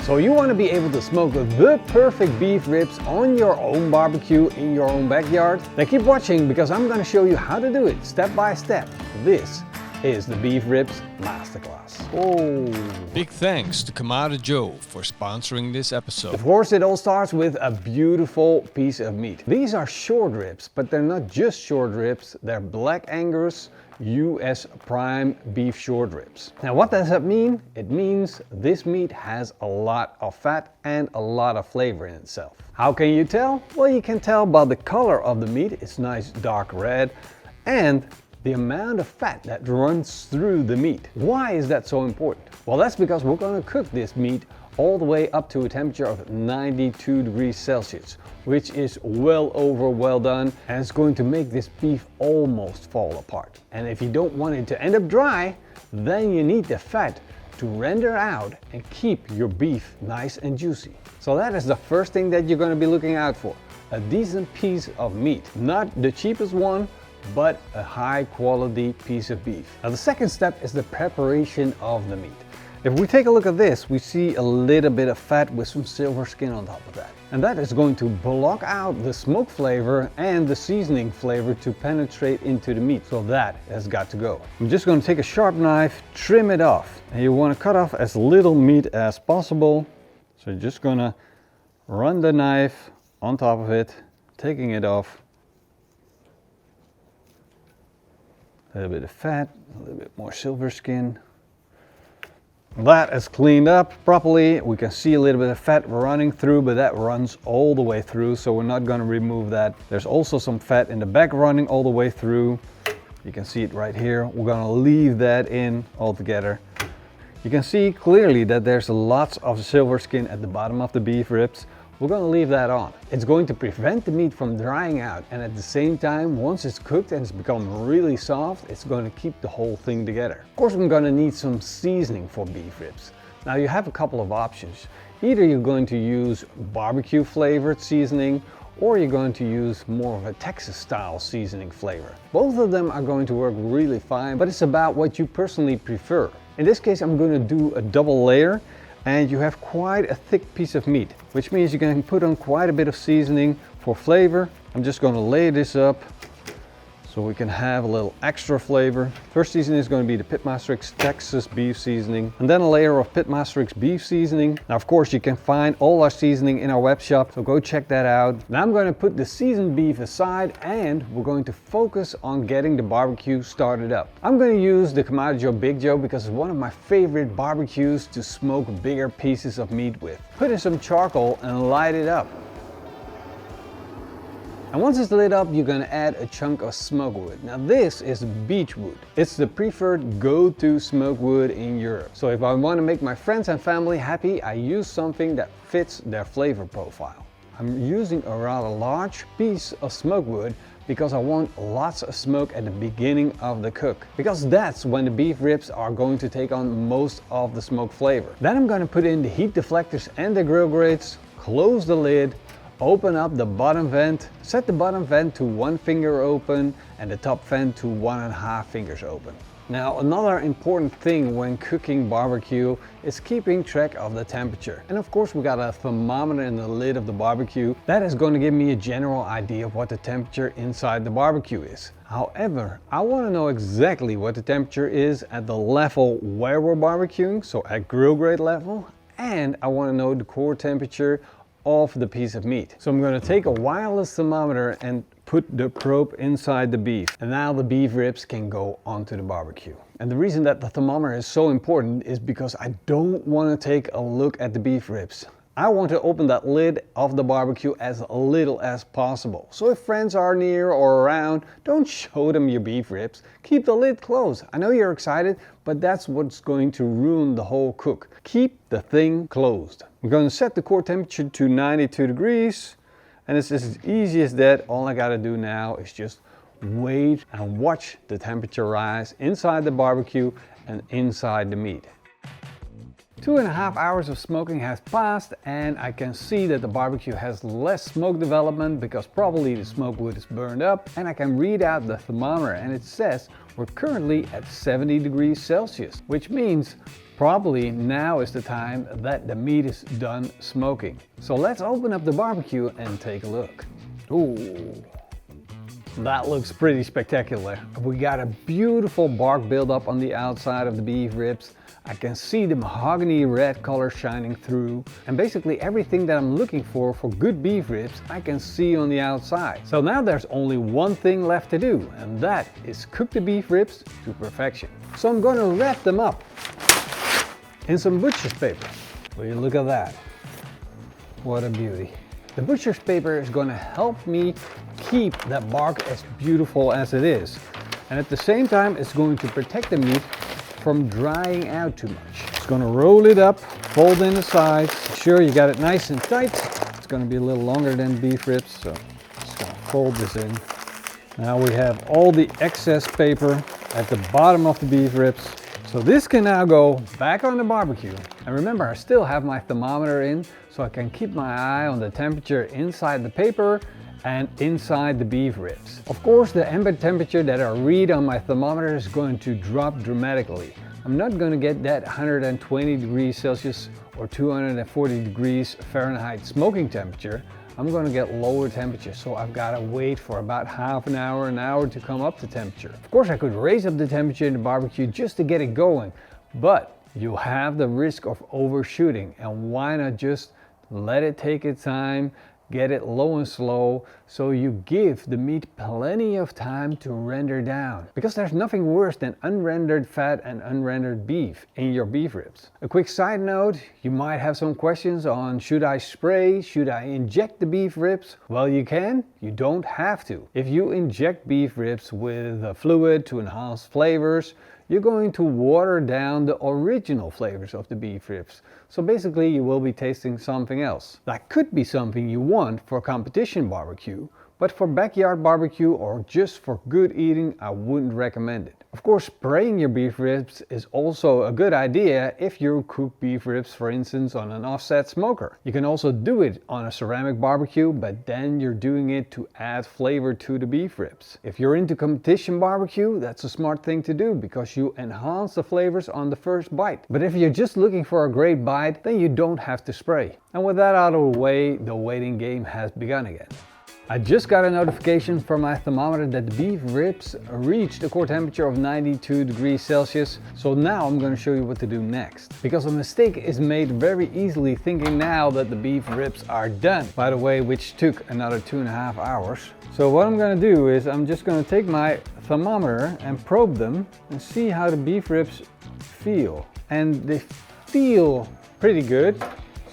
So you want to be able to smoke the perfect beef ribs on your own barbecue in your own backyard? Then keep watching because I'm going to show you how to do it step by step. This is the Beef Ribs Masterclass. Oh. Big thanks to kamadojoe for sponsoring this episode. Of course, it all starts with a beautiful piece of meat. These are short ribs, but they're not just short ribs. They're Black Angus US prime beef short ribs. Now, what does that mean? It means this meat has a lot of fat and a lot of flavor in itself. How can you tell? Well, you can tell by the color of the meat. It's nice dark red, and the amount of fat that runs through the meat. Why is that so important? Well, that's because we're going to cook this meat all the way up to a temperature of 92 degrees Celsius, which is well done, and it's going to make this beef almost fall apart. And if you don't want it to end up dry, then you need the fat to render out and keep your beef nice and juicy. So that is the first thing that you're going to be looking out for. A decent piece of meat, not the cheapest one, but a high quality piece of beef. Now the second step is the preparation of the meat. If we take a look at this, we see a little bit of fat with some silver skin on top of that. And that is going to block out the smoke flavor and the seasoning flavor to penetrate into the meat. So that has got to go. I'm just going to take a sharp knife, trim it off. And you want to cut off as little meat as possible. So you're just going to run the knife on top of it, taking it off. A little bit of fat, a little bit more silver skin. That is cleaned up properly. We can see a little bit of fat running through, but that runs all the way through, so we're not going to remove that. There's also some fat in the back running all the way through. You can see it right here. We're going to leave that in altogether. You can see clearly that there's lots of silver skin at the bottom of the beef ribs. We're going to leave that on. It's going to prevent the meat from drying out, and at the same time, once it's cooked and it's become really soft, it's going to keep the whole thing together. Of course, I'm going to need some seasoning for beef ribs. Now you have a couple of options. Either you're going to use barbecue flavored seasoning, or you're going to use more of a Texas style seasoning flavor. Both of them are going to work really fine, but it's about what you personally prefer. In this case, I'm going to do a double layer. And you have quite a thick piece of meat, which means you can put on quite a bit of seasoning for flavor. I'm just going to lay this up so we can have a little extra flavor. First seasoning is going to be the PITMASTERX Texas beef seasoning, and then a layer of PITMASTERX beef seasoning. Now, of course, you can find all our seasoning in our web shop, so go check that out. Now I'm going to put the seasoned beef aside, and we're going to focus on getting the barbecue started up. I'm going to use the kamadojoe Big Joe because it's one of my favorite barbecues to smoke bigger pieces of meat with. Put in some charcoal and light it up. And once it's lit up, you're going to add a chunk of smoke wood. Now this is beech wood. It's the preferred go-to smoke wood in Europe. So if I want to make my friends and family happy, I use something that fits their flavor profile. I'm using a rather large piece of smoke wood because I want lots of smoke at the beginning of the cook, because that's when the beef ribs are going to take on most of the smoke flavor. Then I'm going to put in the heat deflectors and the grill grates, close the lid, open up the bottom vent, set the bottom vent to 1 finger open and the top vent to 1.5 fingers open. Now, another important thing when cooking barbecue is keeping track of the temperature. And of course, we got a thermometer in the lid of the barbecue. That is going to give me a general idea of what the temperature inside the barbecue is. However, I want to know exactly what the temperature is at the level where we're barbecuing, so at grill grate level, and I want to know the core temperature of the piece of meat. So I'm going to take a wireless thermometer and put the probe inside the beef. And now the beef ribs can go onto the barbecue. And the reason that the thermometer is so important is because I don't want to take a look at the beef ribs. I want to open that lid of the barbecue as little as possible. So if friends are near or around, don't show them your beef ribs. Keep the lid closed. I know you're excited, but that's what's going to ruin the whole cook. Keep the thing closed. I'm going to set the core temperature to 92 degrees. And it's as easy as that. All I gotta do now is just wait and watch the temperature rise inside the barbecue and inside the meat. 2.5 hours of smoking has passed, and I can see that the barbecue has less smoke development because probably the smoke wood is burned up, and I can read out the thermometer and it says we're currently at 70 degrees Celsius, which means Probably now is the time that the meat is done smoking. So let's open up the barbecue and take a look. Ooh, that looks pretty spectacular. We got a beautiful bark buildup on the outside of the beef ribs. I can see the mahogany red color shining through, and basically everything that I'm looking for good beef ribs I can see on the outside. So now there's only one thing left to do, and that is cook the beef ribs to perfection. So I'm going to wrap them up in some butcher's paper. Will you look at that? What a beauty. The butcher's paper is going to help me keep that bark as beautiful as it is. And at the same time, it's going to protect the meat from drying out too much. It's going to roll it up, fold in the sides. Sure, you got it nice and tight. It's going to be a little longer than beef ribs, so just going to fold this in. Now we have all the excess paper at the bottom of the beef ribs. So this can now go back on the barbecue. And remember, I still have my thermometer in, so I can keep my eye on the temperature inside the paper and inside the beef ribs. Of course, the ambient temperature that I read on my thermometer is going to drop dramatically. I'm not going to get that 120 degrees Celsius or 240 degrees Fahrenheit smoking temperature. I'm going to get lower temperature, so I've got to wait for about half an hour to come up to temperature. Of course, I could raise up the temperature in the barbecue just to get it going, but you have the risk of overshooting, and why not just let it take its time, get it low and slow, so you give the meat plenty of time to render down. Because there's nothing worse than unrendered fat and unrendered beef in your beef ribs. A quick side note, you might have some questions on should I spray, should I inject the beef ribs? Well, you can, you don't have to. If you inject beef ribs with a fluid to enhance flavors, you're going to water down the original flavors of the beef ribs. So basically you will be tasting something else. That could be something you want for competition barbecue, but for backyard barbecue or just for good eating, I wouldn't recommend it. Of course, spraying your beef ribs is also a good idea if you cook beef ribs, for instance, on an offset smoker. You can also do it on a ceramic barbecue, but then you're doing it to add flavor to the beef ribs. If you're into competition barbecue, that's a smart thing to do because you enhance the flavors on the first bite. But if you're just looking for a great bite, then you don't have to spray. And with that out of the way, the waiting game has begun again. I just got a notification from my thermometer that the beef ribs reached a core temperature of 92 degrees Celsius. So now I'm going to show you what to do next. Because a mistake is made very easily thinking now that the beef ribs are done. By the way, which took another 2.5 hours. So what I'm going to do is I'm just going to take my thermometer and probe them and see how the beef ribs feel. And they feel pretty good.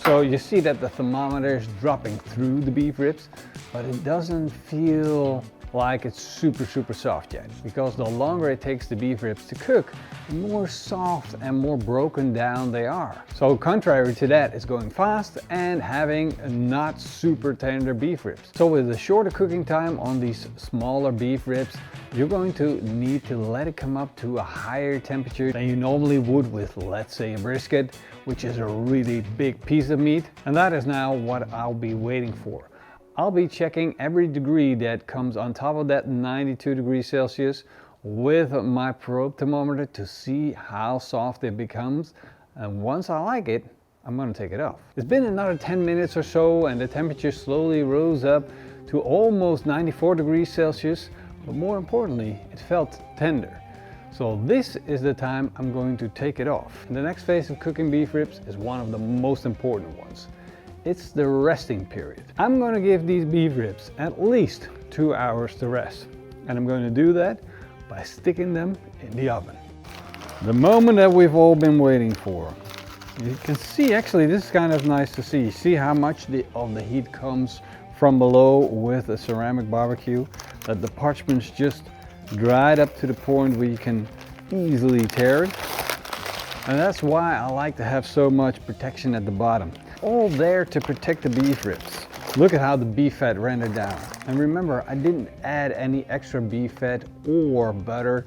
So you see that the thermometer is dropping through the beef ribs, but it doesn't feel like it's super soft yet, because the longer it takes the beef ribs to cook, the more soft and more broken down they are. So contrary to that, it's going fast and having not super tender beef ribs. So with a shorter cooking time on these smaller beef ribs, you're going to need to let it come up to a higher temperature than you normally would with, let's say, a brisket, which is a really big piece of meat. And that is now what I'll be waiting for. I'll be checking every degree that comes on top of that 92 degrees Celsius with my probe thermometer to see how soft it becomes. And once I like it, I'm going to take it off. It's been another 10 minutes or so and the temperature slowly rose up to almost 94 degrees Celsius. But more importantly, it felt tender. So this is the time I'm going to take it off. And the next phase of cooking beef ribs is one of the most important ones. It's the resting period. I'm going to give these beef ribs at least 2 hours to rest. And I'm going to do that by sticking them in the oven. The moment that we've all been waiting for. You can see, actually this is kind of nice to see. See how much of the heat comes from below with a ceramic barbecue, that the parchment's just dried up to the point where you can easily tear it. And that's why I like to have so much protection at the bottom. All there to protect the beef ribs. Look at how the beef fat rendered down. And remember, I didn't add any extra beef fat or butter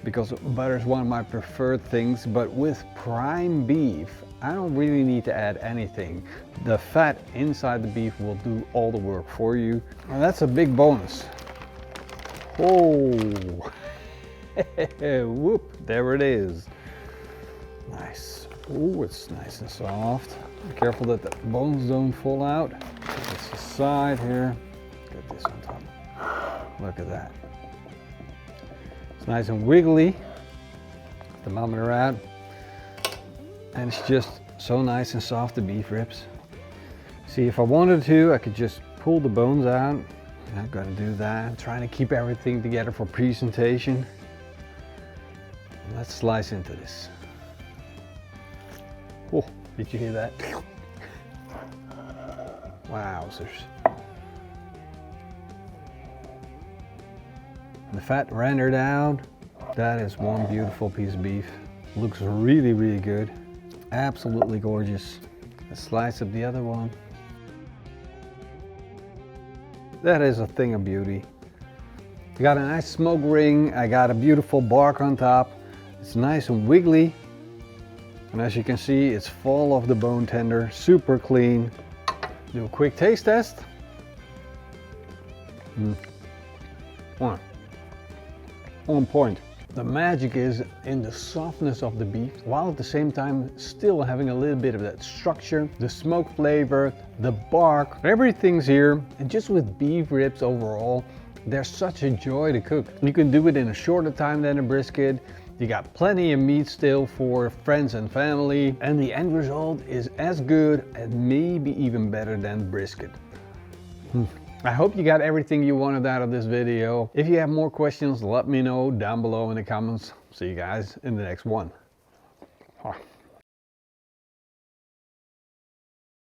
because butter is one of my preferred things, but with prime beef, I don't really need to add anything. The fat inside the beef will do all the work for you. And that's a big bonus. Oh, whoop, there it is. Nice. Oh, it's nice and soft. Be careful that the bones don't fall out. It's the side here. Get this on top. Look at that. It's nice and wiggly. Thermometer out. And it's just so nice and soft, the beef ribs. See, if I wanted to, I could just pull the bones out. I'm not gonna do that. I'm trying to keep everything together for presentation. Let's slice into this. Oh, did you hear that? Wowzers. The fat rendered out. That is one beautiful piece of beef. Looks really, really good. Absolutely gorgeous. A slice of the other one. That is a thing of beauty. I got a nice smoke ring. I got a beautiful bark on top. It's nice and wiggly. And as you can see, it's full of the bone tender, super clean. Do a quick taste test. On point. The magic is in the softness of the beef, while at the same time still having a little bit of that structure, the smoke flavor, the bark, everything's here. And just with beef ribs overall, they're such a joy to cook. You can do it in a shorter time than a brisket. You got plenty of meat still for friends and family, and the end result is as good and maybe even better than brisket. I hope you got everything you wanted out of this video. If you have more questions, let me know down below in the comments. See you guys in the next one.